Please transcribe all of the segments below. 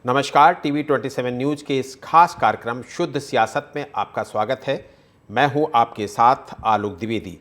नमस्कार, TV 27 news के इस खास कार्यक्रम शुद्ध सियासत में आपका स्वागत है। मैं हूं आपके साथ आलोक द्विवेदी।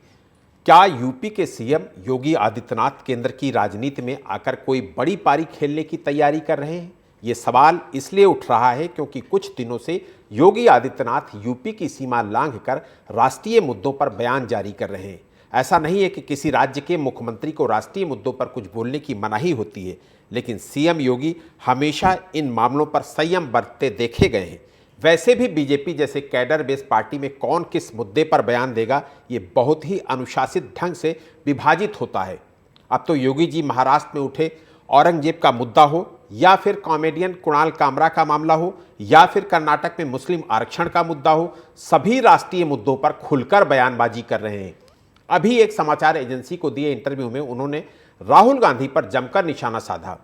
क्या यूपी के सीएम योगी आदित्यनाथ केंद्र की राजनीति में आकर कोई बड़ी पारी खेलने की तैयारी कर रहे हैं? ये सवाल इसलिए उठ रहा है क्योंकि कुछ दिनों से योगी आदित्यनाथ यूपी की सीमा लांघकर राष्ट्रीय मुद्दों पर बयान जारी कर रहे हैं। ऐसा नहीं है कि किसी राज्य के मुख्यमंत्री को राष्ट्रीय मुद्दों पर कुछ बोलने की मनाही होती है, लेकिन सीएम योगी हमेशा इन मामलों पर संयम बरतते देखे गए हैं। वैसे भी बीजेपी जैसे कैडर बेस पार्टी में कौन किस मुद्दे पर बयान देगा, ये बहुत ही अनुशासित ढंग से विभाजित होता है। अब तो योगी जी महाराष्ट्र में उठे औरंगजेब का मुद्दा हो, या फिर कॉमेडियन कुणाल कामरा का मामला हो, या फिर कर्नाटक में मुस्लिम आरक्षण का मुद्दा हो, सभी राष्ट्रीय मुद्दों पर खुलकर बयानबाजी कर रहे हैं। अभी एक समाचार एजेंसी को दिए इंटरव्यू में उन्होंने राहुल गांधी पर जमकर निशाना साधा।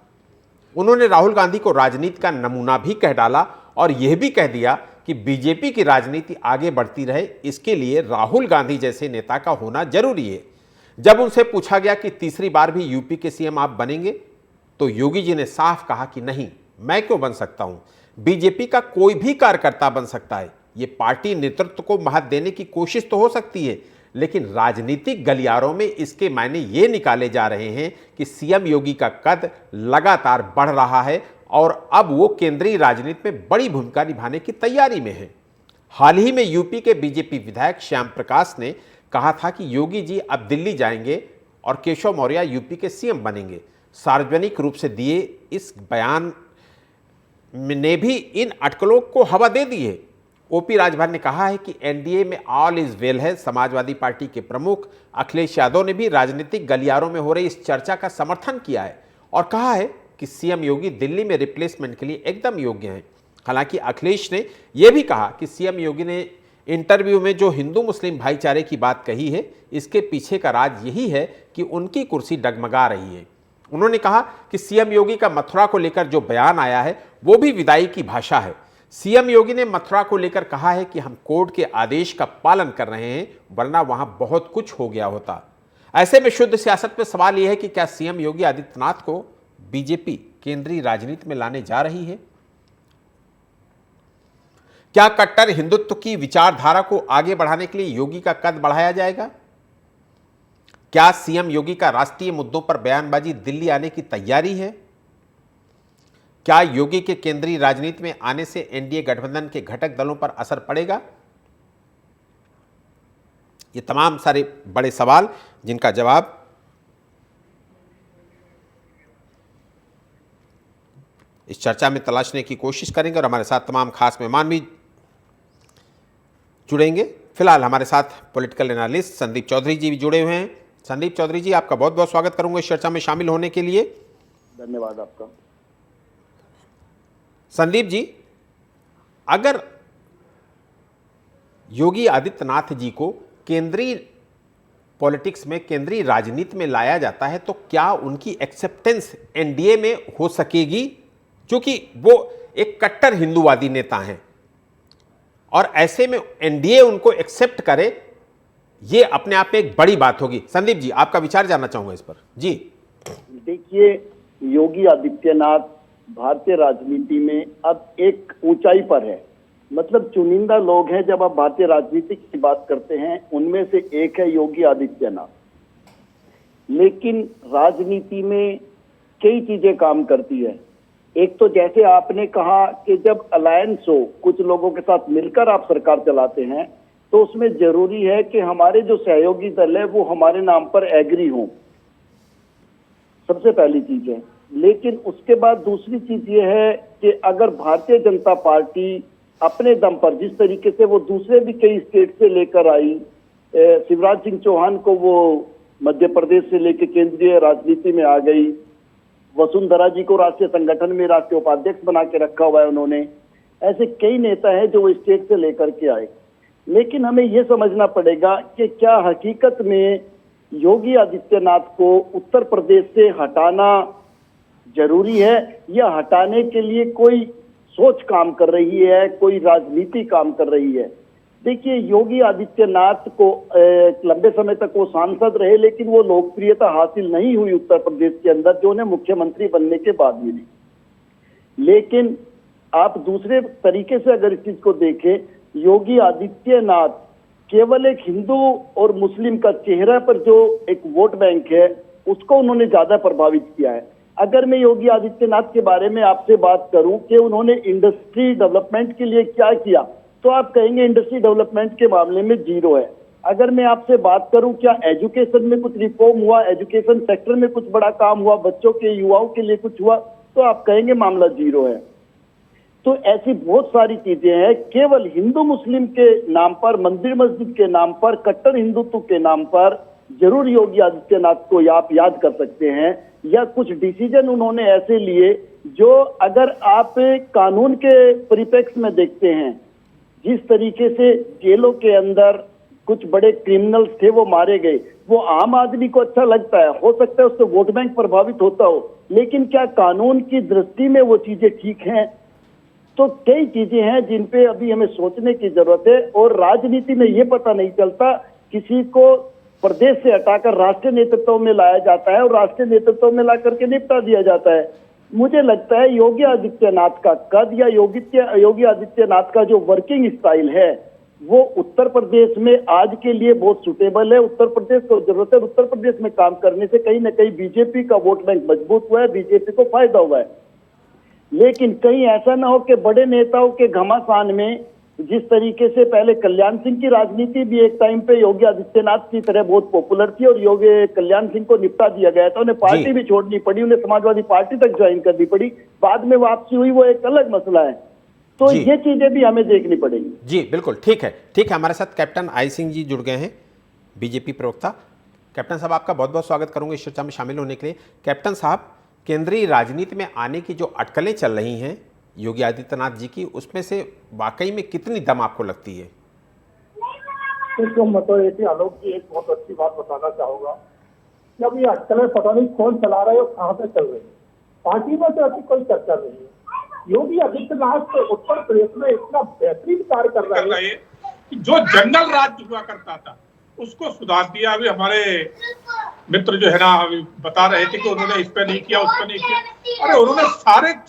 उन्होंने राहुल गांधी को राजनीति का नमूना भी कह डाला और यह भी कह दिया कि बीजेपी की राजनीति आगे बढ़ती रहे, इसके लिए राहुल गांधी जैसे नेता का होना जरूरी है। जब उनसे पूछा गया कि तीसरी बार भी यूपी के सीएम आप बनेंगे, तो योगी जी ने साफ कहा कि नहीं, मैं क्यों बन सकता हूं, बीजेपी का कोई भी कार्यकर्ता बन सकता है। ये पार्टी नेतृत्व को महत्व देने की कोशिश तो हो सकती है, लेकिन राजनीतिक गलियारों में इसके मायने ये निकाले जा रहे हैं कि सीएम योगी का कद लगातार बढ़ रहा है और अब वो केंद्रीय राजनीति में बड़ी भूमिका निभाने की तैयारी में है। हाल ही में यूपी के बीजेपी विधायक श्याम प्रकाश ने कहा था कि योगी जी अब दिल्ली जाएंगे और केशव मौर्य यूपी के सीएम बनेंगे। सार्वजनिक रूप से दिए इस बयान ने भी इन अटकलों को हवा दे दी है। ओपी राजभर ने कहा है कि एनडीए में ऑल इज वेल है। समाजवादी पार्टी के प्रमुख अखिलेश यादव ने भी राजनीतिक गलियारों में हो रही इस चर्चा का समर्थन किया है और कहा है कि सीएम योगी दिल्ली में रिप्लेसमेंट के लिए एकदम योग्य हैं। हालांकि अखिलेश ने यह भी कहा कि सीएम योगी ने इंटरव्यू में जो हिंदू मुस्लिम भाईचारे की बात कही है, इसके पीछे का राज यही है कि उनकी कुर्सी डगमगा रही है। उन्होंने कहा कि सीएम योगी का मथुरा को लेकर जो बयान आया है वो भी विदाई की भाषा है। सीएम योगी ने मथुरा को लेकर कहा है कि हम कोर्ट के आदेश का पालन कर रहे हैं, वरना वहां बहुत कुछ हो गया होता। ऐसे में शुद्ध सियासत में सवाल यह है कि क्या सीएम योगी आदित्यनाथ को बीजेपी केंद्रीय राजनीति में लाने जा रही है? क्या कट्टर हिंदुत्व की विचारधारा को आगे बढ़ाने के लिए योगी का कद बढ़ाया जाएगा? क्या सीएम योगी का राष्ट्रीय मुद्दों पर बयानबाजी दिल्ली आने की तैयारी है? क्या योगी के केंद्रीय राजनीति में आने से एनडीए गठबंधन के घटक दलों पर असर पड़ेगा? ये तमाम सारे बड़े सवाल जिनका जवाब इस चर्चा में तलाशने की कोशिश करेंगे और हमारे साथ तमाम खास मेहमान भी जुड़ेंगे। फिलहाल हमारे साथ पॉलिटिकल एनालिस्ट संदीप चौधरी जी भी जुड़े हुए हैं। संदीप चौधरी जी, आपका बहुत बहुत स्वागत करूंगा इस चर्चा में शामिल होने के लिए। धन्यवाद आपका। संदीप जी, अगर योगी आदित्यनाथ जी को केंद्रीय पॉलिटिक्स में, केंद्रीय राजनीति में लाया जाता है, तो क्या उनकी एक्सेप्टेंस एनडीए में हो सकेगी? क्योंकि वो एक कट्टर हिंदूवादी नेता हैं और ऐसे में एनडीए उनको एक्सेप्ट करे, ये अपने आप में एक बड़ी बात होगी। संदीप जी, आपका विचार जानना चाहूंगा इस पर। जी देखिए, योगी आदित्यनाथ भारतीय राजनीति में अब एक ऊंचाई पर है। मतलब चुनिंदा लोग हैं, जब आप भारतीय राजनीति की बात करते हैं, उनमें से एक है योगी आदित्यनाथ। लेकिन राजनीति में कई चीजें काम करती है। एक तो जैसे आपने कहा कि जब अलायंस हो, कुछ लोगों के साथ मिलकर आप सरकार चलाते हैं, तो उसमें जरूरी है कि हमारे जो सहयोगी दल है वो हमारे नाम पर एग्री हों, सबसे पहली चीज है। लेकिन उसके बाद दूसरी चीज ये है कि अगर भारतीय जनता पार्टी अपने दम पर, जिस तरीके से वो दूसरे भी कई स्टेट से लेकर आई, शिवराज सिंह चौहान को वो मध्य प्रदेश से लेकर केंद्रीय राजनीति में आ गई, वसुंधरा जी को राष्ट्रीय संगठन में राष्ट्रीय उपाध्यक्ष बना के रखा हुआ है उन्होंने, ऐसे कई नेता हैं जो वो स्टेट से लेकर के आए। लेकिन हमें यह समझना पड़ेगा कि क्या हकीकत में योगी आदित्यनाथ को उत्तर प्रदेश से हटाना जरूरी है, या हटाने के लिए कोई सोच काम कर रही है, कोई राजनीति काम कर रही है? देखिए, योगी आदित्यनाथ को लंबे समय तक वो सांसद रहे, लेकिन वो लोकप्रियता हासिल नहीं हुई उत्तर प्रदेश के अंदर, जो उन्हें मुख्यमंत्री बनने के बाद मिली। लेकिन आप दूसरे तरीके से अगर इस चीज को देखें, योगी आदित्यनाथ केवल एक हिंदू और मुस्लिम का चेहरा पर जो एक वोट बैंक है उसको उन्होंने ज्यादा प्रभावित किया है। अगर मैं योगी आदित्यनाथ के बारे में आपसे बात करूं कि उन्होंने इंडस्ट्री डेवलपमेंट के लिए क्या किया, तो आप कहेंगे इंडस्ट्री डेवलपमेंट के मामले में जीरो है। अगर मैं आपसे बात करूं क्या एजुकेशन में कुछ रिफॉर्म हुआ, एजुकेशन सेक्टर में कुछ बड़ा काम हुआ, बच्चों के युवाओं के लिए कुछ हुआ, तो आप कहेंगे मामला जीरो है। तो ऐसी बहुत सारी चीजें हैं, केवल हिंदू मुस्लिम के नाम पर, मंदिर मस्जिद के नाम पर, कट्टर हिंदुत्व के नाम पर जरूर योगी आदित्यनाथ को आप याद कर सकते हैं, या कुछ डिसीजन उन्होंने ऐसे लिए जो अगर आप कानून के परिप्रेक्ष्य में देखते हैं, जिस तरीके से जेलों के अंदर कुछ बड़े क्रिमिनल्स थे वो मारे गए, वो आम आदमी को अच्छा लगता है, हो सकता है उससे वोट बैंक प्रभावित होता हो, लेकिन क्या कानून की दृष्टि में वो चीजें ठीक हैं? तो कई चीजें हैं जिन पे अभी हमें सोचने की जरूरत है। और राजनीति में ये पता नहीं चलता, किसी को प्रदेश से हटाकर राष्ट्रीय नेतृत्व में लाया जाता है और राष्ट्रीय नेतृत्व में ला करके निपटा दिया जाता है। मुझे लगता है योगी आदित्यनाथ का कद या योगी आदित्यनाथ का जो वर्किंग स्टाइल है वो उत्तर प्रदेश में आज के लिए बहुत सुटेबल है। उत्तर प्रदेश को जरूरत है, उत्तर प्रदेश में काम करने से कहीं ना कहीं बीजेपी का वोट बैंक मजबूत हुआ है, बीजेपी को फायदा हुआ है। लेकिन कहीं ऐसा ना हो कि बड़े नेताओं के घमासान में, जिस तरीके से पहले कल्याण सिंह की राजनीति भी एक टाइम पे योगी आदित्यनाथ की तरह बहुत पॉपुलर थी और योगी कल्याण सिंह को निपटा दिया गया था, उन्हें पार्टी भी छोड़नी पड़ी, उन्हें समाजवादी पार्टी तक ज्वाइन करनी पड़ी, बाद में वापसी हुई, वो एक अलग मसला है। तो ये चीजें भी हमें देखनी पड़ेगी। जी बिल्कुल, ठीक है, ठीक है। हमारे साथ कैप्टन आई सिंह जी जुड़ गए हैं, बीजेपी प्रवक्ता। कैप्टन साहब, आपका बहुत बहुत स्वागत करूंगा इस चर्चा में शामिल होने के लिए। कैप्टन साहब, केंद्रीय राजनीति में आने की जो अटकलें चल रही हैं योगी आदित्यनाथ जी की, उसमें से वाकई में कितनी दम आपको लगती है? देखो, मैं तो ऐसी आलोक की एक बहुत अच्छी बात बताना चाहूंगा। जब ये अटकलें पता नहीं कौन चला रहे और कहाँ से चल रही है, पार्टी में तो ऐसी कोई चर्चा नहीं है। योगी आदित्यनाथ उत्तर प्रदेश में इतना बेहतरीन कार्य कर रहे हैं कि जो जंगल राज हुआ करता था उसको सुधार दिया। अभी हमारे मित्र जो है ना अभी बता रहे थे कि उन्होंने इस पे नहीं किया, उस पे नहीं किया, अरे उन्होंने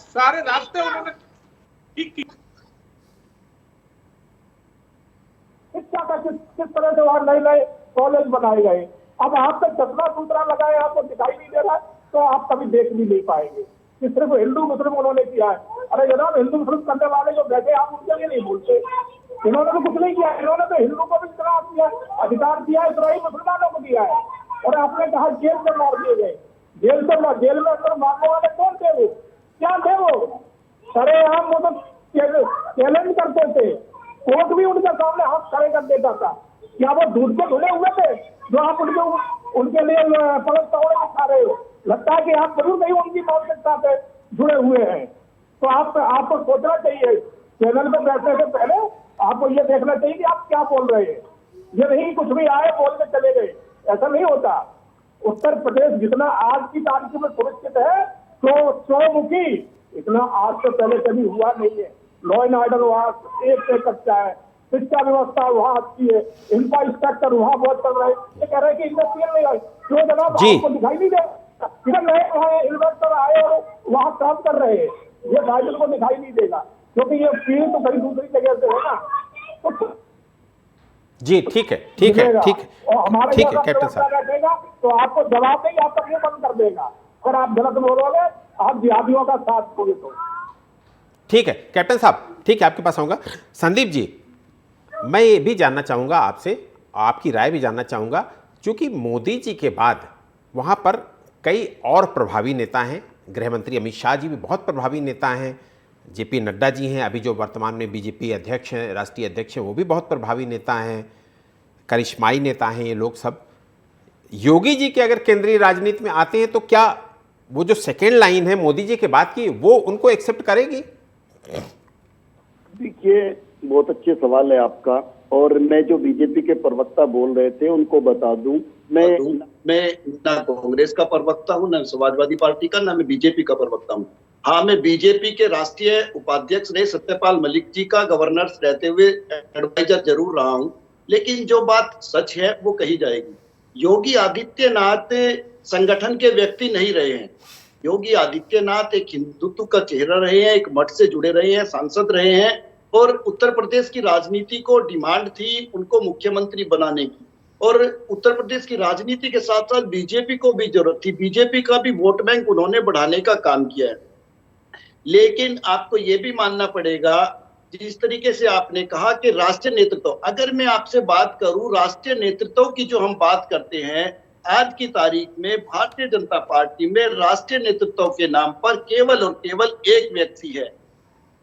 सारे रास्ते उन्होंने ठीक किए। शिक्षा का किस तरह से वहां नए नए कॉलेज बनाए गए। अब आप तक चश्मा सूत्रा लगाए, आपको दिखाई नहीं दे रहा, तो आप कभी देख भी नहीं पाएंगे कि सिर्फ हिंदू मुस्लिम उन्होंने किया है। अरे जनाब, हिंदू मुस्लिम करने वाले जो बैठे, आप उनके लिए नहीं बोलते। इन्होंने तो कुछ नहीं किया, इन्होंने तो हिंदू को भी इतना दिया, अधिकार दिया, इतना ही मुसलमानों को दिया है। और आपने कहा जेल से मार दिए गए, जेल में अंदर मारने वाले कौन थे? वो क्या थे? वो सरेआम वो तो चैलेंज करते थे, कोर्ट भी उनके सामने हाथ खड़े कर देता था। क्या वो दूध को धुले हुए थे जो आप उनके लिए पलक तोड़े दिखा रहे हो? लगता है कि आप जरूर नहीं उनकी मानसिकता से जुड़े हुए हैं। तो आपको सोचना चाहिए, चैनल में बैठने से पहले आपको ये देखना चाहिए कि आप क्या बोल रहे हैं। ये नहीं कुछ भी आए बोल के चले गए, ऐसा नहीं होता। उत्तर प्रदेश जितना आज की तारीख में सुरक्षित है, तो चौमुखी इतना आज से पहले कभी हुआ नहीं है। लॉ एंड ऑर्डर वहाँ एक से कच्चा है, शिक्षा व्यवस्था वहाँ अच्छी है, इंफ्रास्ट्रक्चर वहाँ बहुत चल रहा है। ये कह रहे हैं कि इंडस्ट्रियल नहीं है, जो जनाब आपको दिखाई नहीं दे, इधर नए वहाँ इन्वेस्टर आए और वहाँ काम कर रहे हैं, ये राजन को दिखाई नहीं देगा, क्योंकि ये पीढ़ी तो कहीं दूसरी जगह से है ना। जी ठीक है, ठीक है, ठीक है, ठीक है कैप्टन साहब। बैठेगा तो आपको जवाब नहीं, आपका मुंह बंद कर देगा और आप गलत बोलोगे, आप जिहादियों का साथ दोगे। तो ठीक है कैप्टन साहब, ठीक है, आपके पास आऊंगा। संदीप जी, मैं ये भी जानना चाहूँगा आपसे, आपकी राय भी जानना चाहूँगा, क्योंकि मोदी जी के बाद वहाँ पर कई और प्रभावी नेता हैं। गृह मंत्री अमित शाह जी भी बहुत प्रभावी नेता हैं, जेपी नड्डा जी हैं, अभी जो वर्तमान में बीजेपी अध्यक्ष हैं, राष्ट्रीय अध्यक्ष हैं, वो भी बहुत प्रभावी नेता हैं, करिश्माई नेता हैं ये लोग सब। योगी जी के अगर केंद्रीय राजनीति में आते हैं तो क्या वो जो सेकेंड लाइन है मोदी जी के बाद की, वो उनको एक्सेप्ट करेगी? देखिए, बहुत अच्छे सवाल है आपका। और मैं जो बीजेपी के प्रवक्ता बोल रहे थे उनको बता दूं, मैं ना कांग्रेस का प्रवक्ता हूं, ना समाजवादी पार्टी का, ना मैं बीजेपी का प्रवक्ता हूं। हाँ, मैं बीजेपी के राष्ट्रीय उपाध्यक्ष रहे सत्यपाल मलिक जी का गवर्नर रहते हुए एडवाइजर जरूर रहा हूं, लेकिन जो बात सच है वो कही जाएगी। योगी आदित्यनाथ संगठन के व्यक्ति नहीं रहे हैं। योगी आदित्यनाथ एक हिंदुत्व का चेहरा रहे हैं, एक मठ से जुड़े रहे हैं, सांसद रहे हैं, और उत्तर प्रदेश की राजनीति को डिमांड थी उनको मुख्यमंत्री बनाने की, और उत्तर प्रदेश की राजनीति के साथ साथ बीजेपी को भी जरूरत थी, बीजेपी का भी वोट बैंक उन्होंने बढ़ाने का काम किया है। लेकिन आपको ये भी मानना पड़ेगा, जिस तरीके से आपने कहा कि राष्ट्रीय नेतृत्व, अगर मैं आपसे बात करूं राष्ट्रीय नेतृत्व की, जो हम बात करते हैं आज की तारीख में भारतीय जनता पार्टी में राष्ट्रीय नेतृत्व के नाम पर केवल और केवल एक व्यक्ति है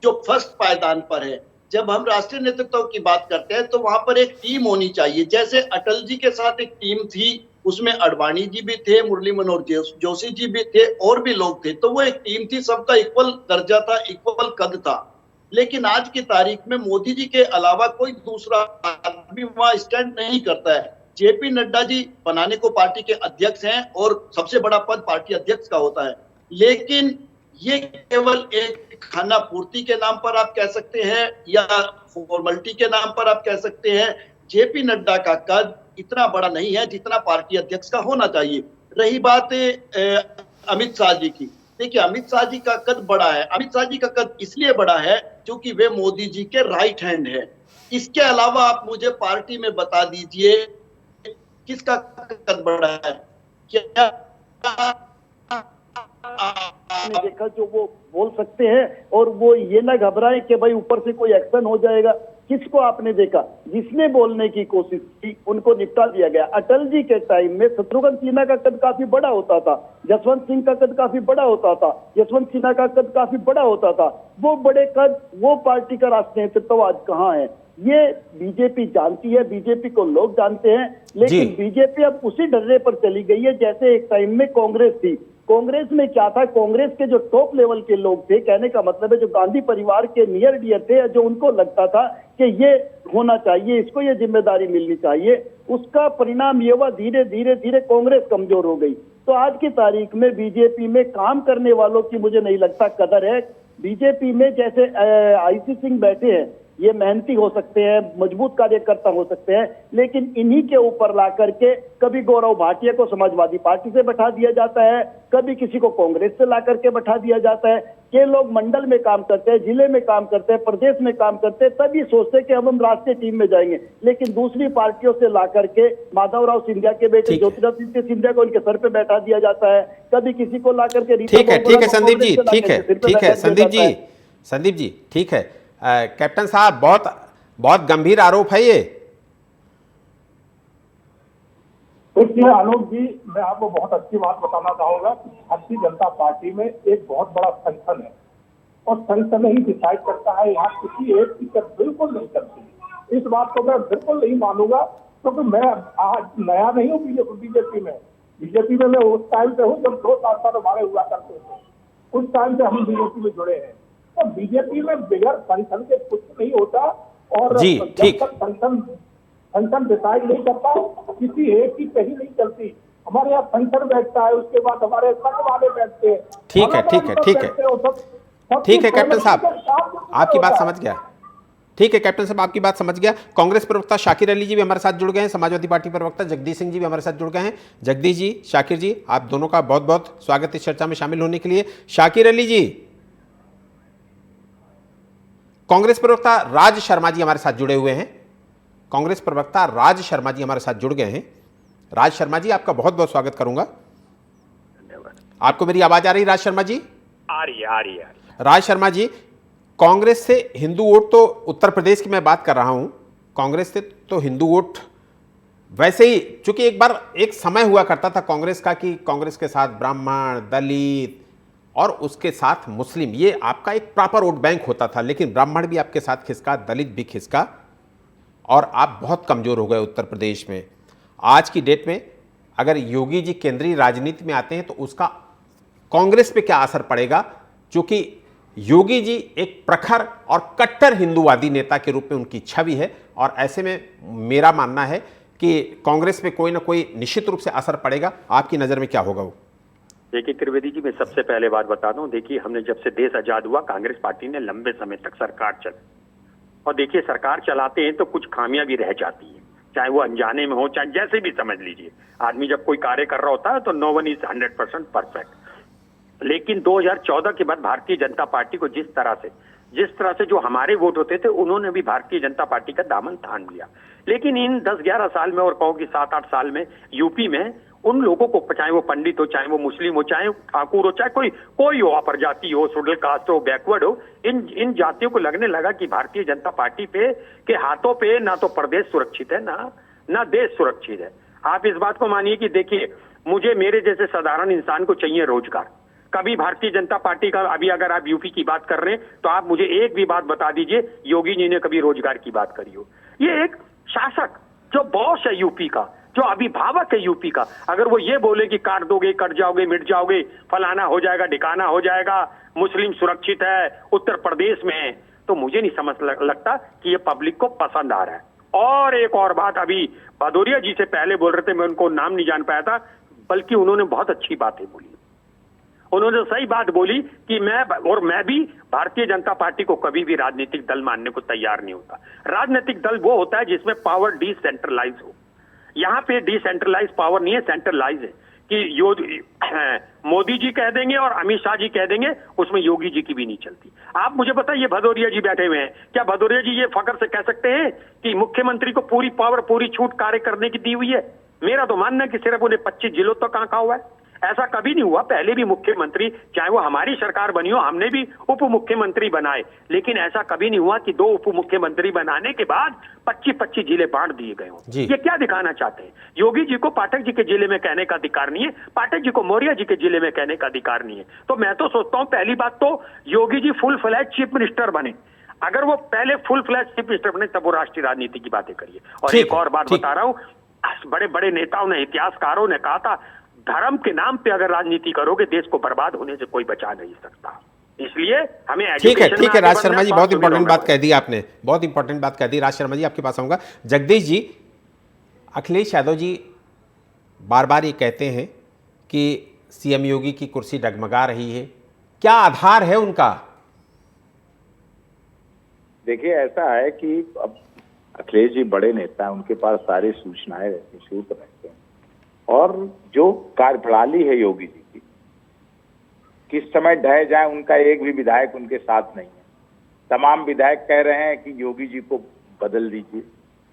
जो फर्स्ट पायदान पर है। जब हम राष्ट्रीय नेतृत्व की बात करते हैं तो वहां पर एक टीम होनी चाहिए। जैसे अटल जी के साथ एक टीम थी, उसमें अडवाणी जी भी थे, मुरली मनोहर जोशी जी भी थे, और भी लोग थे, तो वो एक टीम थी, सबका इक्वल दर्जा था, इक्वल कद था। लेकिन आज की तारीख में मोदी जी के अलावा कोई दूसरा आदमी वहां स्टैंड नहीं करता है। जेपी नड्डा जी बनाने को पार्टी के अध्यक्ष हैं और सबसे बड़ा पद पार्टी अध्यक्ष का होता है, लेकिन ये केवल एक खाना पूर्ति के नाम पर आप कह सकते हैं या फॉर्मेलिटी के नाम पर आप कह सकते हैं। जेपी नड्डा का कद इतना बड़ा नहीं है जितना पार्टी अध्यक्ष का होना चाहिए। रही बात अमित शाह जी की, देखिए अमित शाह जी का कद बड़ा है। अमित शाह जी का कद इसलिए बड़ा है क्योंकि वे मोदी जी के राइट हैंड है। इसके अलावा आप मुझे पार्टी में बता दीजिए किसका कद बड़ा है। क्या आपने देखा जो वो बोल सकते हैं और वो ये ना घबराए कि भाई ऊपर से कोई एक्शन हो जाएगा। किसको आपने देखा जिसने बोलने की कोशिश की उनको निपटा दिया गया। अटल जी के टाइम में शत्रुघ्न सिन्हा का कद काफी बड़ा होता था, जसवंत सिंह का कद काफी बड़ा होता था, यशवंत सिन्हा का कद काफी बड़ा होता था। वो बड़े कद, वो पार्टी का राष्ट्रीय नेतृत्व आज कहाँ है, ये बीजेपी जानती है, बीजेपी को लोग जानते हैं। लेकिन बीजेपी अब उसी डर्रे पर चली गई है जैसे एक टाइम में कांग्रेस थी। कांग्रेस में क्या था, कांग्रेस के जो टॉप लेवल के लोग थे, कहने का मतलब है जो गांधी परिवार के नियर डियर थे, जो उनको लगता था कि ये होना चाहिए, इसको ये जिम्मेदारी मिलनी चाहिए, उसका परिणाम ये हुआ धीरे धीरे धीरे कांग्रेस कमजोर हो गई। तो आज की तारीख में बीजेपी में काम करने वालों की मुझे नहीं लगता कदर है। बीजेपी में जैसे आईसी सिंह बैठे हैं, ये मेहनती हो सकते हैं, मजबूत कार्यकर्ता हो सकते हैं, लेकिन इन्हीं के ऊपर ला करके कभी गौरव भाटिया को समाजवादी पार्टी से बैठा दिया जाता है, कभी किसी को कांग्रेस से ला करके बैठा दिया जाता है। ये लोग मंडल में काम करते हैं, जिले में काम करते हैं, प्रदेश में काम करते हैं, तभी सोचते हैं कि हम राष्ट्रीय टीम में जाएंगे। लेकिन दूसरी पार्टियों से ला करके माधवराव सिंधिया के बेटे ज्योतिरादित्य सिंधिया को उनके सर पे बैठा दिया जाता है, कभी किसी को ला करके। ठीक है संदीप जी, ठीक है संदीप जी, ठीक है। कैप्टन साहब, बहुत गंभीर आरोप है ये। देखिए आलोक जी, मैं आपको बहुत अच्छी बात बताना चाहूंगा। भारतीय जनता पार्टी में एक बहुत बड़ा संगठन है और संगठन ही डिसाइड करता है, यहाँ किसी एक की बिल्कुल नहीं करती। इस बात को मैं बिल्कुल नहीं मानूंगा, क्योंकि मैं आज नया नहीं हूँ बीजेपी में। बीजेपी में मैं उस टाइम से हूँ जब 2 साल हमारे हुआ करते थे, उस टाइम से हम बीजेपी में जुड़े हैं। तो बीजेपी में बगैर संगठन के कुछ नहीं होता, और जब तक संगठन डिसाइड नहीं करता किसी एक की कहीं नहीं चलती। हमारे यहाँ संगठन बैठता है, उसके बाद हमारे संघ वाले बैठते हैं। ठीक है कैप्टन साहब, आपकी बात समझ गया। ठीक है कैप्टन साहब, आपकी बात समझ गया। कांग्रेस प्रवक्ता शाकिर अली जी भी हमारे साथ जुड़ गए हैं, समाजवादी पार्टी प्रवक्ता जगदीश सिंह जी भी हमारे साथ जुड़ गए हैं। जगदीश जी, शाकिर जी, आप दोनों का बहुत बहुत स्वागत इस चर्चा में शामिल होने के लिए। शाकिर अली जी, कांग्रेस प्रवक्ता राज शर्मा जी हमारे साथ जुड़े हुए हैं। कांग्रेस प्रवक्ता राज शर्मा जी हमारे साथ जुड़ गए हैं। राज शर्मा जी, आपका बहुत बहुत स्वागत करूंगा। धन्यवाद। आपको मेरी आवाज आ रही राज शर्मा जी? आ रही है। राज शर्मा जी, कांग्रेस से हिंदू वोट, तो उत्तर प्रदेश की मैं बात कर रहा हूं, कांग्रेस से तो हिंदू वोट वैसे ही, चूंकि एक समय हुआ करता था कांग्रेस का कि कांग्रेस के साथ ब्राह्मण, दलित और उसके साथ मुस्लिम, ये आपका एक प्रॉपर वोट बैंक होता था। लेकिन ब्राह्मण भी आपके साथ खिसका, दलित भी खिसका, और आप बहुत कमजोर हो गए उत्तर प्रदेश में। आज की डेट में अगर योगी जी केंद्रीय राजनीति में आते हैं तो उसका कांग्रेस पे क्या असर पड़ेगा, क्योंकि योगी जी एक प्रखर और कट्टर हिंदूवादी नेता के रूप में उनकी छवि है, और ऐसे में मेरा मानना है कि कांग्रेस पे कोई ना कोई निश्चित रूप से असर पड़ेगा। आपकी नज़र में क्या होगा वो? देखिए त्रिवेदी जी, मैं सबसे पहले बात बता दूं, देखिए हमने जब से देश आजाद हुआ, कांग्रेस पार्टी ने लंबे समय तक सरकार चलाई, और देखिए सरकार चलाते हैं तो कुछ खामियां भी रह जाती है, चाहे वो अनजाने में हो, चाहे जैसे भी समझ लीजिए। आदमी जब कोई कार्य कर रहा होता है तो नो वन इज 100% परफेक्ट। लेकिन 2014 के बाद भारतीय जनता पार्टी को जिस तरह से जो हमारे वोट होते थे, उन्होंने भी भारतीय जनता पार्टी का दामन थाम लिया। लेकिन इन 10-11 साल में, और कहो कि 7-8 साल में, यूपी में उन लोगों को, चाहे वो पंडित हो, चाहे वो मुस्लिम हो, चाहे ठाकुर हो, चाहे कोई हो, अपर जाति हो, शेड्यूल कास्ट हो, बैकवर्ड हो, इन जातियों को लगने लगा कि भारतीय जनता पार्टी के हाथों पे ना तो प्रदेश सुरक्षित है, ना देश सुरक्षित है। आप इस बात को मानिए कि देखिए, मुझे, मेरे जैसे साधारण इंसान को चाहिए रोजगार। कभी भारतीय जनता पार्टी का, अभी अगर आप यूपी की बात कर रहे हैं तो आप मुझे एक भी बात बता दीजिए योगी जी ने कभी रोजगार की बात करी हो। ये एक शासक जो बॉस है यूपी का, जो अभिभावक है यूपी का, अगर वो ये बोले कि काट दोगे, कट जाओगे, मिट जाओगे, फलाना हो जाएगा, ढिकाना हो जाएगा, मुस्लिम सुरक्षित है, उत्तर प्रदेश में है, तो मुझे नहीं समझ लगता कि ये पब्लिक को पसंद आ रहा है। और एक और बात, अभी भदौरिया जी से पहले बोल रहे थे, मैं उनको नाम नहीं जान पाया था, बल्कि उन्होंने बहुत अच्छी बातें बोली। उन्होंने सही बात बोली कि मैं भी भारतीय जनता पार्टी को कभी भी राजनीतिक दल मानने को तैयार नहीं होता। राजनीतिक दल वो होता है जिसमें पावर डिसेंट्रलाइज हो। यहाँ पे डिसेंट्रलाइज पावर नहीं है, सेंट्रलाइज है कि मोदी जी कह देंगे और अमित शाह जी कह देंगे, उसमें योगी जी की भी नहीं चलती। आप मुझे बताइए, भदौरिया जी बैठे हुए हैं, क्या भदौरिया जी ये फख्र से कह सकते हैं कि मुख्यमंत्री को पूरी पावर, पूरी छूट कार्य करने की दी हुई है? मेरा तो मानना है कि सिर्फ उन्हें 25 जिलों तक आंका हुआ है। ऐसा कभी नहीं हुआ। पहले भी मुख्यमंत्री, चाहे वो हमारी सरकार बनी हो, हमने भी उप मुख्यमंत्री बनाए, लेकिन ऐसा कभी नहीं हुआ कि 2 उप मुख्यमंत्री बनाने के बाद 25-25 जिले बांट दिए गए हों। ये क्या दिखाना चाहते हैं? योगी जी को पाठक जी के जिले में कहने का अधिकार नहीं है, पाठक जी को मौर्य जी के जिले में कहने का अधिकार नहीं है। तो मैं तो सोचता हूं, पहली बात तो Yogi ji full fledge chief minister बने। अगर वो पहले फुल फ्लैज चीफ मिनिस्टर बने तब वो राष्ट्रीय राजनीति की बातें करिए। और एक और बात बता रहा हूं, बड़े बड़े नेताओं ने, इतिहासकारों ने कहा था, धर्म के नाम पे अगर राजनीति करोगे देश को बर्बाद होने से कोई बचा नहीं सकता। इसलिए हमें ठीक है राज शर्मा जी, बहुत इंपॉर्टेंट बात कह दी आपने, बहुत इंपॉर्टेंट बात कह दी। राज शर्मा जी, आपके पास आऊंगा। जगदीश जी, अखिलेश यादव जी बार बार ये कहते हैं कि सीएम योगी की कुर्सी डगमगा रही है, क्या आधार है उनका? देखिए, ऐसा है कि अब अखिलेश जी बड़े नेता हैं, उनके पास सारी सूचनाएं रहती, सूत्र रहते हैं, और जो कार्यप्रणाली है योगी जी की, किस समय ढह जाए, उनका एक भी विधायक उनके साथ नहीं है। तमाम विधायक कह रहे हैं कि योगी जी को बदल दीजिए,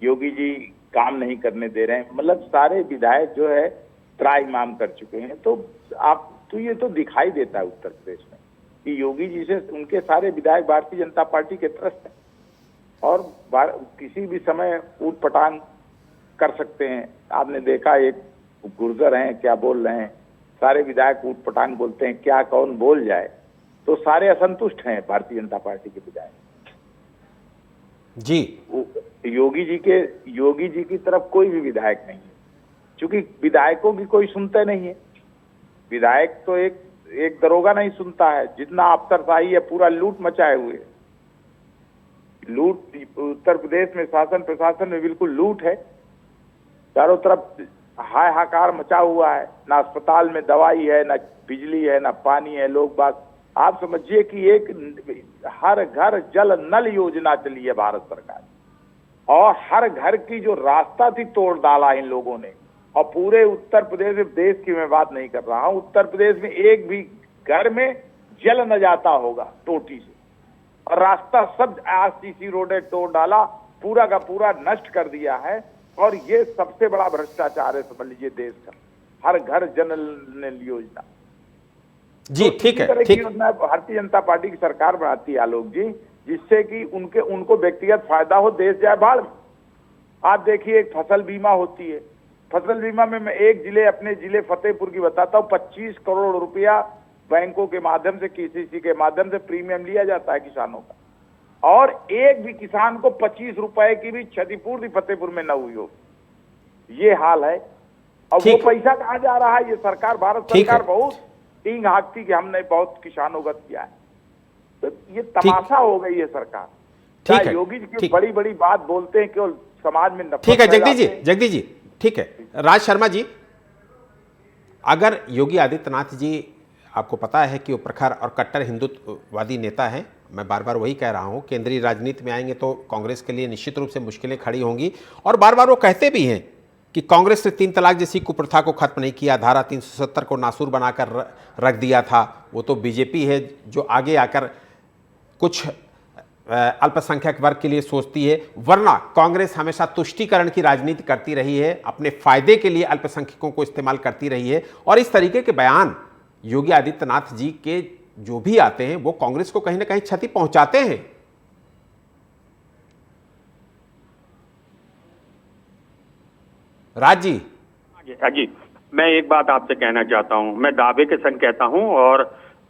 योगी जी काम नहीं करने दे रहे हैं। मतलब सारे विधायक जो है त्राहिमाम कर चुके हैं। तो ये तो दिखाई देता है उत्तर प्रदेश में कि योगी जी से उनके सारे विधायक भारतीय जनता पार्टी के त्रस्त हैं और किसी भी समय ऊट पटांग कर सकते हैं। आपने देखा, एक गुर्जर हैं, क्या बोल रहे हैं, सारे विधायक ऊट पटांग बोलते हैं, क्या कौन बोल जाए, तो सारे असंतुष्ट हैं भारतीय जनता पार्टी के विधायक जी। योगी जी की तरफ कोई भी विधायक नहीं है, क्योंकि विधायकों की कोई सुनते नहीं है। विधायक तो एक दरोगा नहीं सुनता है, जितना अफसरशाही है पूरा लूट मचाए हुए। लूट उत्तर प्रदेश में शासन प्रशासन में बिल्कुल लूट है, चारों तरफ हाय हाकार मचा हुआ है। ना अस्पताल में दवाई है, ना बिजली है, ना पानी है। लोग बात, आप समझिए कि एक हर घर जल नल योजना चली है भारत सरकार, और हर घर की जो रास्ता थी तोड़ डाला इन लोगों ने। और पूरे उत्तर प्रदेश में, देश की मैं बात नहीं कर रहा हूं, उत्तर प्रदेश में एक भी घर में जल न जाता होगा टोटी से, और रास्ता सब आरसीसी रोड तोड़ डाला, पूरा का पूरा नष्ट कर दिया है। और ये सबसे बड़ा भ्रष्टाचार है, समझ लीजिए, देश का। हर घर जल नल योजना जी, ठीक है, ठीक। भारतीय जनता पार्टी की सरकार बनाती है आलोक जी, जिससे कि उनको व्यक्तिगत फायदा हो, देश जाए बाढ़ में। आप देखिए, एक फसल बीमा होती है, फसल बीमा में मैं एक अपने जिले फतेहपुर की बताता हूँ, 25 करोड़ रुपया बैंकों के माध्यम से, केसीसी के माध्यम से प्रीमियम लिया जाता है किसानों का, और एक भी किसान को 25 रुपए की भी क्षतिपूर्ति फतेहपुर में न हुई हो। ये हाल है। और वो पैसा कहाँ जा रहा है? ये सरकार, भारत सरकार बहुत टींग हाँकती कि हमने बहुत किसानों का किया है। तो ये तमाशा हो गई है सरकार। चाहे योगी जी बड़ी बड़ी बात बोलते हैं, केवल समाज में नफरत। ठीक है जगदीश जी, ठीक है। राज शर्मा जी, अगर योगी आदित्यनाथ जी, आपको पता है कि वो प्रखर और कट्टर हिंदुत्ववादी नेता हैं, मैं बार बार वही कह रहा हूं, केंद्रीय राजनीति में आएंगे तो कांग्रेस के लिए निश्चित रूप से मुश्किलें खड़ी होंगी। और बार बार वो कहते भी हैं कि कांग्रेस ने 3 तलाक जैसी कुप्रथा को खत्म नहीं किया, धारा 370 को नासूर बनाकर रख दिया था। वो तो बीजेपी है जो आगे आकर कुछ अल्पसंख्यक वर्ग के लिए सोचती है, वरना कांग्रेस हमेशा तुष्टीकरण की राजनीति करती रही है, अपने फायदे के लिए अल्पसंख्यकों को इस्तेमाल करती रही है। और इस तरीके के बयान योगी आदित्यनाथ जी के जो भी आते हैं वो कांग्रेस को कहीं ना कहीं क्षति पहुंचाते हैं। राज जी। जी, मैं एक बात आपसे कहना चाहता हूं, मैं दावे के संग कहता हूं और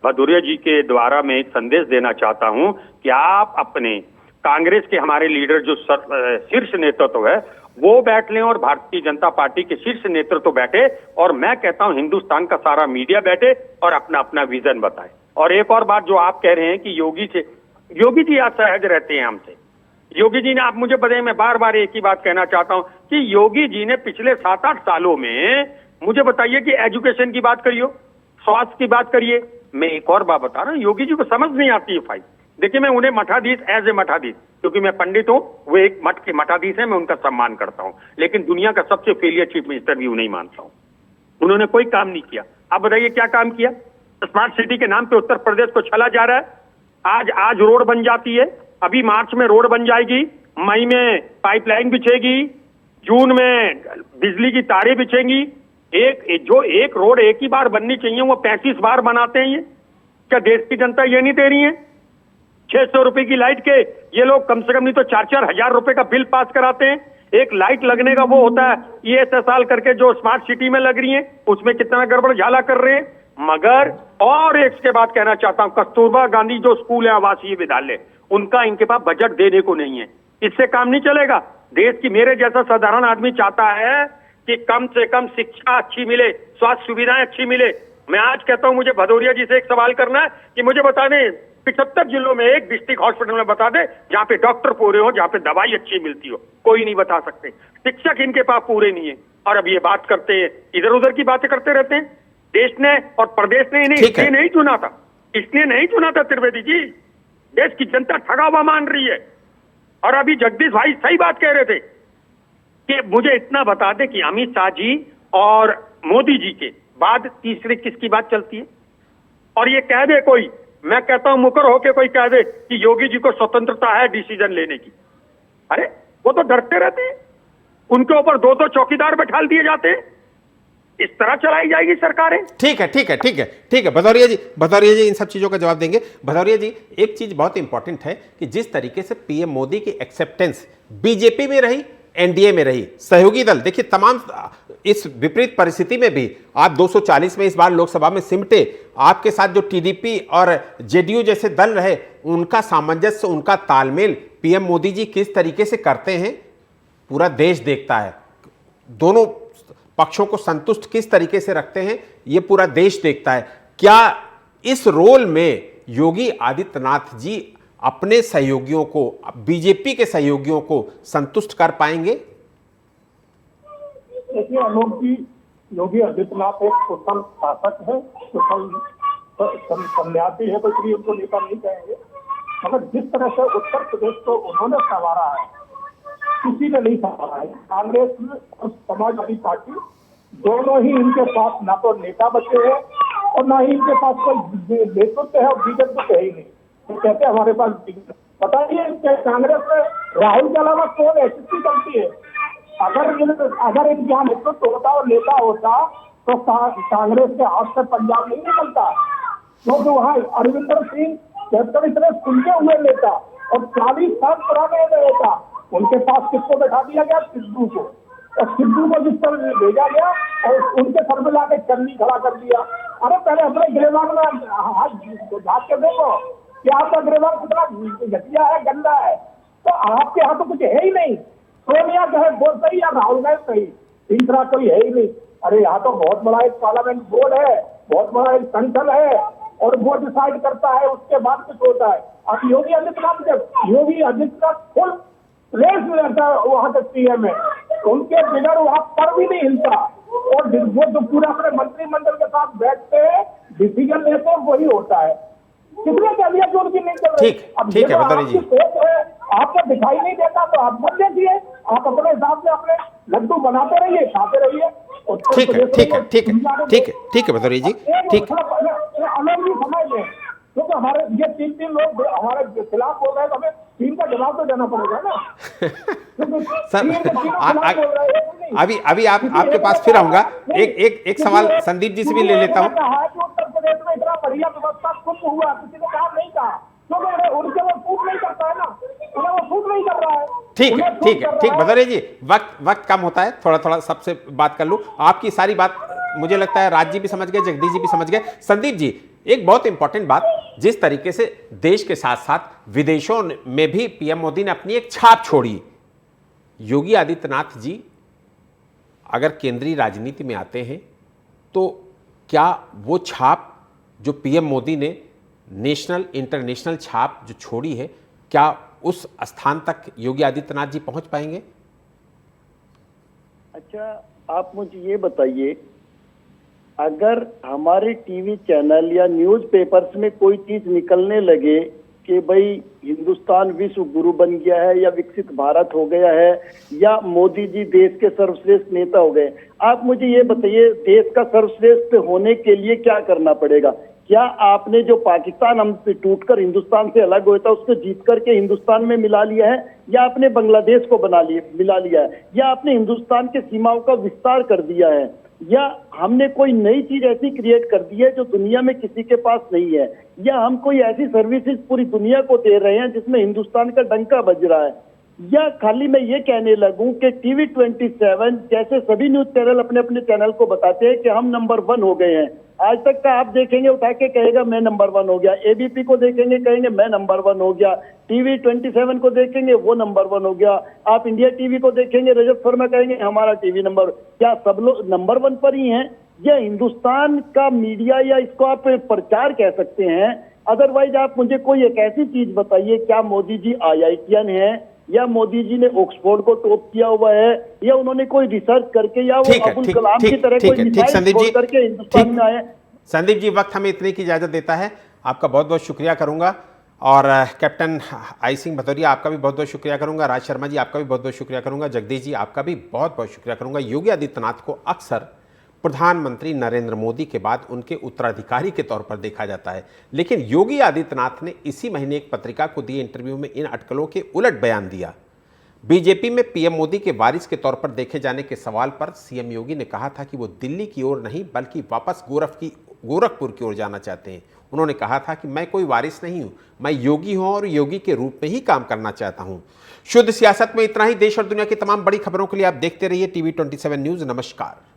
भदौरिया जी के द्वारा मैं एक संदेश देना चाहता हूं कि आप अपने कांग्रेस के हमारे लीडर जो शीर्ष नेतृत्व है वो बैठ लें और भारतीय जनता पार्टी के शीर्ष नेतृत्व बैठे, और मैं कहता हूं हिंदुस्तान का सारा मीडिया बैठे और अपना अपना विजन बताए। और एक और बात जो आप कह रहे हैं कि योगी जी आप सहज रहते हैं हमसे। योगी जी ने, आप मुझे बताइए, मैं बार बार एक ही बात कहना चाहता हूं कि योगी जी ने पिछले 7-8 सालों में मुझे बताइए कि एजुकेशन की बात करिए, स्वास्थ्य की बात करिए। मैं एक और बात बता रहा हूं, योगी जी को समझ नहीं आती है फाइल। देखिए, मैं उन्हें मठाधीश एज ए मठाधीश, क्योंकि मैं पंडित हूं, वो एक मठ के मठाधीश है, मैं उनका सम्मान करता हूं, लेकिन दुनिया का सबसे फेलियर चीफ मिनिस्टर भी नहीं मानता हूं। उन्होंने कोई काम नहीं किया। आप बताइए क्या काम किया? स्मार्ट सिटी के नाम पे उत्तर प्रदेश को छला जा रहा है। आज रोड बन जाती है, अभी मार्च में रोड बन जाएगी, मई में पाइपलाइन बिछेगी, जून में बिजली की तारें बिछेंगी। एक रोड एक ही बार बननी चाहिए वो 35 बार बनाते हैं। ये क्या देश की जनता ये नहीं दे रही है? 600 रुपए की लाइट के ये लोग कम से कम नहीं तो 4-4 हजार रुपए का बिल पास कराते हैं। एक लाइट लगने का वो होता है ESSR करके जो स्मार्ट सिटी में लग रही है, उसमें कितना गड़बड़ झाला कर रहे हैं। मगर और एक के बात कहना चाहता हूं, कस्तूरबा गांधी जो स्कूल है आवासीय विद्यालय, उनका इनके पास बजट देने को नहीं है। इससे काम नहीं चलेगा। देश की मेरे जैसा साधारण आदमी चाहता है कि कम से कम शिक्षा अच्छी मिले, स्वास्थ्य सुविधाएं अच्छी मिले। मैं आज कहता हूं, मुझे भदौरिया जी से एक सवाल करना है कि मुझे बता दें 75 जिलों में एक डिस्ट्रिक्ट हॉस्पिटल में बता दे जहां पे डॉक्टर पूरे हो, जहां पे दवाई अच्छी मिलती हो। कोई नहीं बता सकते। शिक्षक इनके पास पूरे नहीं है, और अब ये बात करते हैं, इधर उधर की बातें करते रहते हैं। देश ने और प्रदेश ने इन्हें इसलिए नहीं चुना था, इसलिए नहीं चुना था त्रिवेदी जी। देश की जनता ठगा हुआ मान रही है। और अभी जगदीश भाई सही बात कह रहे थे कि मुझे इतना बता दे कि अमित शाह जी और मोदी जी के बाद तीसरे किसकी बात चलती है? और ये कह दे कोई, मैं कहता हूं मुकर होके कोई कह दे कि योगी जी को स्वतंत्रता है डिसीजन लेने की। अरे वो तो डरते रहते हैं, उनके ऊपर 2-2 चौकीदार बैठा दिए जाते हैं। इस तरह चलाई जाएगी सरकारें? ठीक है भदौरिया जी इन सब चीजों का जवाब देंगे। भदौरिया जी, एक चीज बहुत इंपॉर्टेंट है कि जिस तरीके से पीएम मोदी की एक्सेप्टेंस बीजेपी में रही, एनडीए में रही, सहयोगी दल, देखिए तमाम इस विपरीत परिस्थिति में भी आप 240 में इस बार लोकसभा में सिमटे, आपके साथ जो टीडीपी और जेडीयू जैसे दल रहे, उनका सामंजस्य, उनका तालमेल पीएम मोदी जी किस तरीके से करते हैं पूरा देश देखता है। दोनों पक्षों को संतुष्ट किस तरीके से रखते हैं ये पूरा देश देखता है। क्या इस रोल में योगी आदित्यनाथ जी अपने सहयोगियों को, बीजेपी के सहयोगियों को संतुष्ट कर पाएंगे? देखिए आलोक जी, योगी आदित्यनाथ एक कुशल शासक है, कुशल सन्यासी है, कोई उनको नेता नहीं कहेंगे। मगर जिस तरह से उत्तर प्रदेश को उन्होंने संवारा है, किसी ने नहीं संवारा है। कांग्रेस और समाजवादी पार्टी दोनों ही इनके पास ना तो नेता बचे हैं और ना ही इनके पास कोई नेतृत्व है, और विजन तो है ही नहीं। तो कहते हैं हमारे पास बताइए, कांग्रेस में राहुल के अलावा कौन एसएसपी चलती है? अगर इनके यहाँ नेतृत्व होता और नेता होता तो कांग्रेस के हाथ से पंजाब नहीं निकलता, क्योंकि वहाँ अरविंदर सिंह कैप्टन इतने सुलझे हुए नेता और 40 साल पुराने नेता, उनके पास किसको बैठा दिया गया? सिद्धू को। और सिद्धू को जिस तरह भेजा गया और उनके सर में लाके चन्नी खड़ा कर दिया। अरे पहले अपने गिरेबान में हाथ झाँक के देखो कि आपका गिरेबान कितना घटिया है, गंदा है। तो आपके यहाँ तो कुछ है ही नहीं। सोनिया चाहे वो सही या राहुल गांधी सही, तीसरा कोई है ही नहीं। अरे यहाँ तो बहुत बड़ा एक पार्लियामेंट बोर्ड है, बहुत बड़ा एक संसद है, और वो डिसाइड करता है, उसके बाद कुछ होता है। अब योगी आदित्यनाथ फुल प्लेस में रहता है वहां के सीएम है, उनके बिना वहां पर भी नहीं हिलता। और वो जो पूरा अपने मंत्रिमंडल के साथ बैठते हैं, डिसीजन लेते हैं, वही होता है। कितने कह दिया जो उनकी नहीं चल रही। ठीक है भदौरिया जी, आपको दिखाई नहीं देता तो आप मत देखिए, आप अपने हिसाब से अपने लड्डू बनाते रहिए, खाते रहिए। ठीक है, ठीक है, ठीक है, ठीक है, ठीक है भदौरिया जी, ठीक। अलग भी समझ लें, क्योंकि हमारे ये तीन लोग हमारे खिलाफ बोल रहे हैं, तो हमें तीन का जवाब तो देना पड़ेगा ना। अभी आपके पास फिर आऊंगा। एक सवाल संदीप जी से भी ले लेता हूं। उत्तर प्रदेश में इतना बढ़िया व्यवस्था कुछ हुआ, किसी ने काम नहीं कहा, क्योंकि उनके वो सूट नहीं करता है ना, उन्हें वो सूट नहीं कर रहा है। ठीक है, ठीक है, ठीक। भदौरिया जी, वक्त कम होता है, थोड़ा सबसे बात कर लूं। आपकी सारी बात मुझे लगता है राज जी भी समझ गए, जगदीश जी भी समझ गए। संदीप जी, एक बहुत इंपॉर्टेंट बात, जिस तरीके से देश के साथ साथ विदेशों में भी पीएम मोदी ने अपनी एक छाप छोड़ी, योगी आदित्यनाथ जी अगर केंद्रीय राजनीति में आते हैं तो क्या वो छाप जो पीएम मोदी ने नेशनल इंटरनेशनल छाप जो छोड़ी है, क्या उस स्थान तक योगी आदित्यनाथ जी पहुंच पाएंगे? अच्छा, आप मुझे ये बताइए, अगर हमारे टीवी चैनल या न्यूज़पेपर्स में कोई चीज निकलने लगे कि भाई हिंदुस्तान विश्व गुरु बन गया है या विकसित भारत हो गया है या मोदी जी देश के सर्वश्रेष्ठ नेता हो गए, आप मुझे ये बताइए, देश का सर्वश्रेष्ठ होने के लिए क्या करना पड़ेगा? क्या आपने जो पाकिस्तान हम टूटकर हिंदुस्तान से अलग हुआ था उसको जीत करके हिंदुस्तान में मिला लिया है, या आपने बांग्लादेश को मिला लिया है, या आपने हिंदुस्तान के सीमाओं का विस्तार कर दिया है, या हमने कोई नई चीज ऐसी क्रिएट कर दी है जो दुनिया में किसी के पास नहीं है, या हम कोई ऐसी सर्विसेज पूरी दुनिया को दे रहे हैं जिसमें हिंदुस्तान का डंका बज रहा है, या खाली मैं ये कहने लगूं कि टीवी 27 जैसे सभी न्यूज चैनल अपने अपने चैनल को बताते हैं कि हम नंबर 1 हो गए हैं। आज तक का आप देखेंगे उठा के कहेगा मैं नंबर 1 हो गया, एबीपी को देखेंगे कहेंगे मैं नंबर 1 हो गया, टीवी 27 को देखेंगे वो नंबर 1 हो गया, आप इंडिया टीवी को देखेंगे रजत शर्मा कहेंगे हमारा टीवी नंबर, क्या सब लोग नंबर 1 पर ही हैं? यह हिंदुस्तान का मीडिया या इसको आप प्रचार कह सकते हैं। अदरवाइज आप मुझे कोई एक ऐसी चीज बताइए, क्या मोदी जी IITian है, या मोदी जी ने ऑक्सफोर्ड को टॉप किया हुआ है, या उन्होंने कोई रिसर्च करके, या वो अब्दुल कलाम की तरह कोई मिसाइल छोड़ करके हिंदुस्तान में आए? संदीप जी, वक्त हमें इतने की इजाजत देता है। आपका बहुत बहुत शुक्रिया करूंगा, और कैप्टन आई सिंह भदौरिया आपका भी बहुत बहुत शुक्रिया करूंगा, राज शर्मा जी आपका भी बहुत बहुत शुक्रिया करूंगा, जगदीश जी आपका भी बहुत बहुत शुक्रिया करूंगा। योगी आदित्यनाथ को अक्सर प्रधानमंत्री नरेंद्र मोदी के बाद उनके उत्तराधिकारी के तौर पर देखा जाता है, लेकिन योगी आदित्यनाथ ने इसी महीने एक पत्रिका को दिए इंटरव्यू में इन अटकलों के उलट बयान दिया। बीजेपी में पीएम मोदी के वारिस के तौर पर देखे जाने के सवाल पर सीएम योगी ने कहा था कि वो दिल्ली की ओर नहीं बल्कि वापस गोरखपुर की ओर जाना चाहते हैं। उन्होंने कहा था कि मैं कोई वारिस नहीं हूं, मैं योगी हूं और योगी के रूप में ही काम करना चाहता हूं। शुद्ध सियासत में इतना ही। देश और दुनिया की तमाम बड़ी खबरों के लिए आप देखते रहिए टीवी 27 न्यूज़। नमस्कार।